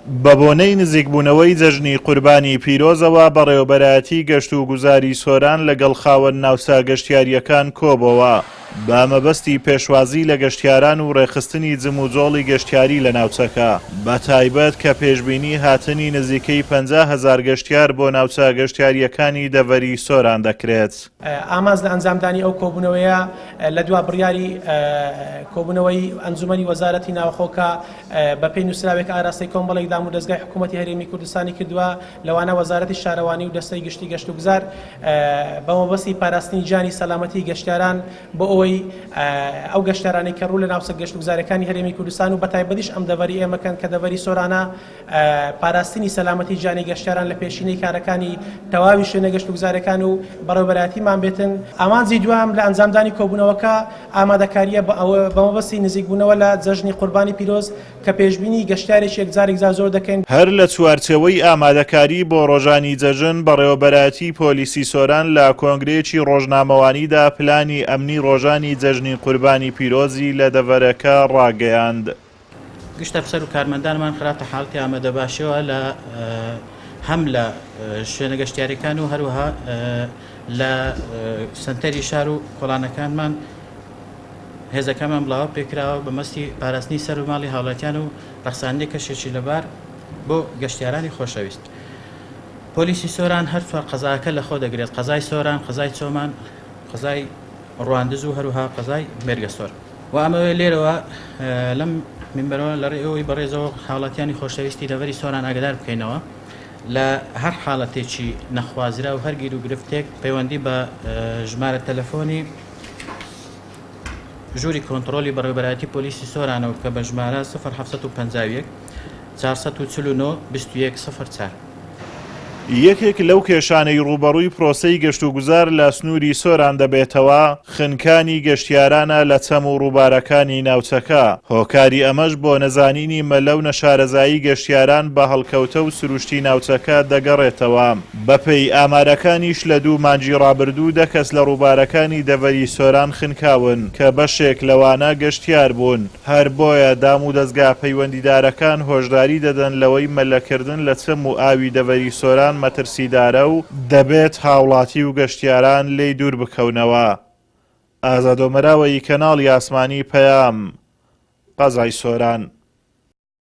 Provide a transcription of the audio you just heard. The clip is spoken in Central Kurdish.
بە بۆنەی نزیکبوونەوەی جەژنی قوربانی پیرۆزەوە بەڕێوەبەرایەتی گەشت و گوزاری سۆران لەگەڵ خاوەن ناوچە گەشتیاریەکان کۆبەوە بە مەبەستی پێشوازی لە گەشتیاران و ڕێخستنی جم و جۆڵی گەشتیاری لە ناوچەکە بە تایبەت کە پێشبینی هاتنی نزیکەی 50,000 گەشتیار بۆ ناوچە گەشتیاریەکانی دەڤەری سۆران دەکرێت. ئاماز لە ئەنجامدانی ئەو کۆبوونەوەیە لە دوا بڕیاری کۆبوونەوەی ئەنجومەنی وەزارەتی ناوخۆکە بە پێی نووسراوێک ئاراستەی کۆمەڵێک دام و دەستگای حکوومەتی هەرێمی کوردستانی کردووە لەوانە وەزارەتی شارەوانی و دەستەی گشتی گەشت و گوزار بە مەبەستی پاراستنی جانی سەلامەتی گەشتیاران بۆ ئەوەی ئەو گەشتیارانی کە ڕوو لە ناوچە گەشت و گوزارەکانی هەرێمی کوردستان و بەتایبەتیش ئەم دەڤەری ئێمەکەن کە دەڤەری سۆرانە پاراستنی سەلامەتی جانی گەشتیاران لە پێشینەی کارەکانی تەواوی شوێنە گەشت و گوزارەکان و بەڕێوەبەرایەتیمان بێتن. ئامانجی دوام لە ئەنجامدانی کۆبوونەوەکە ئامادەکاریە بە مەبەستی نزیکبوونەوە لە جەژنی قوربانی پیرۆز کە پێشبینی گەشتارێکی یەکجارێک زۆر دەکەین. هەر لە چوارچێوەی ئامادەکاری بۆ ڕۆژانی جەژن بەڕێوەبەرایەتی پۆلیسی سۆران لە کۆنگرێکی ڕۆژنامەوانیدا پلانی ئەمنی ڕۆژانی جەژنی قوربانی پیرۆزی لە دەڤەرەکە ڕاگەیاند. گشتە بسەر و کارمەندانمان خراپە حاڵتی ئامادەباشیەوە لە هەم لە شوێنە گەشتیاریەکان و هەروەها لە سنتەری شار و کۆڵانەکانمان هێزەکەمان بڵاوە پێکراوە بە مەستی پاراستنی سەر و ماڵی هاوڵاتیان و ڕەخساندنی کەشێکی لەبار بۆ گەشتیارانی خۆشەویست. پۆلیسی سۆران هەر قەزاکە لە خۆ دەگرێت، قەزای سۆران، قەزای چۆمان، قەزای ڕواندز و هەروها قەزای مێرگەسۆر. و ئەمەوێ لێرەوە لەم منبەرەوە لە ڕێەوەی بەڕێزەوە حاڵەتیانی خۆشەویستی دەڤەری سۆران ئاگادار بکەینەوە لە هەر حاڵەتێکی نەخوازرا و هەرگیر و گرفتێک پەیوەندی بە ژمارە تەلەفۆنی ژووری کۆنتڕۆلی بەڕێوەبەرایەتی پۆلیسی سۆرانەوە کە بە ژمارە 0751 449 2104. یەکێک لەو کێشانەی ڕوبەڕووی پرۆسەی گەشت و گوزار لە سنووری سۆران دەبێتەوە خنکانی گەشتیارانە لە چەم و ڕووبارەکانی ناوچەکە. هۆکاری ئەمەش بۆ نەزانینی مەلەو نەشارەزایی گەشتیاران بە هەڵکەوتە و سروشتی ناوچەکە دەگەڕێتەوە. بەپێی ئامارەکانیش لە 2 مانگی ڕابردوو 10 کەس لە ڕووبارەکانی دەڤەری سۆران خنکاون کە بەشێک لەوانە گەشتیار بوون. هەر بۆیە دام و دەستگا پەیوەندیدارەکان هۆشداری دەدەن لەوەی مەلەکردن لە چەم و ئاوی دەڤەری سۆران مەترسیدارە و دەبێت هاوڵاتی و گەشتیاران لێی دوور بکەونەوە. ئازادۆمەراوەی کەناڵی ئاسمانی پەیام، قەزای سۆران.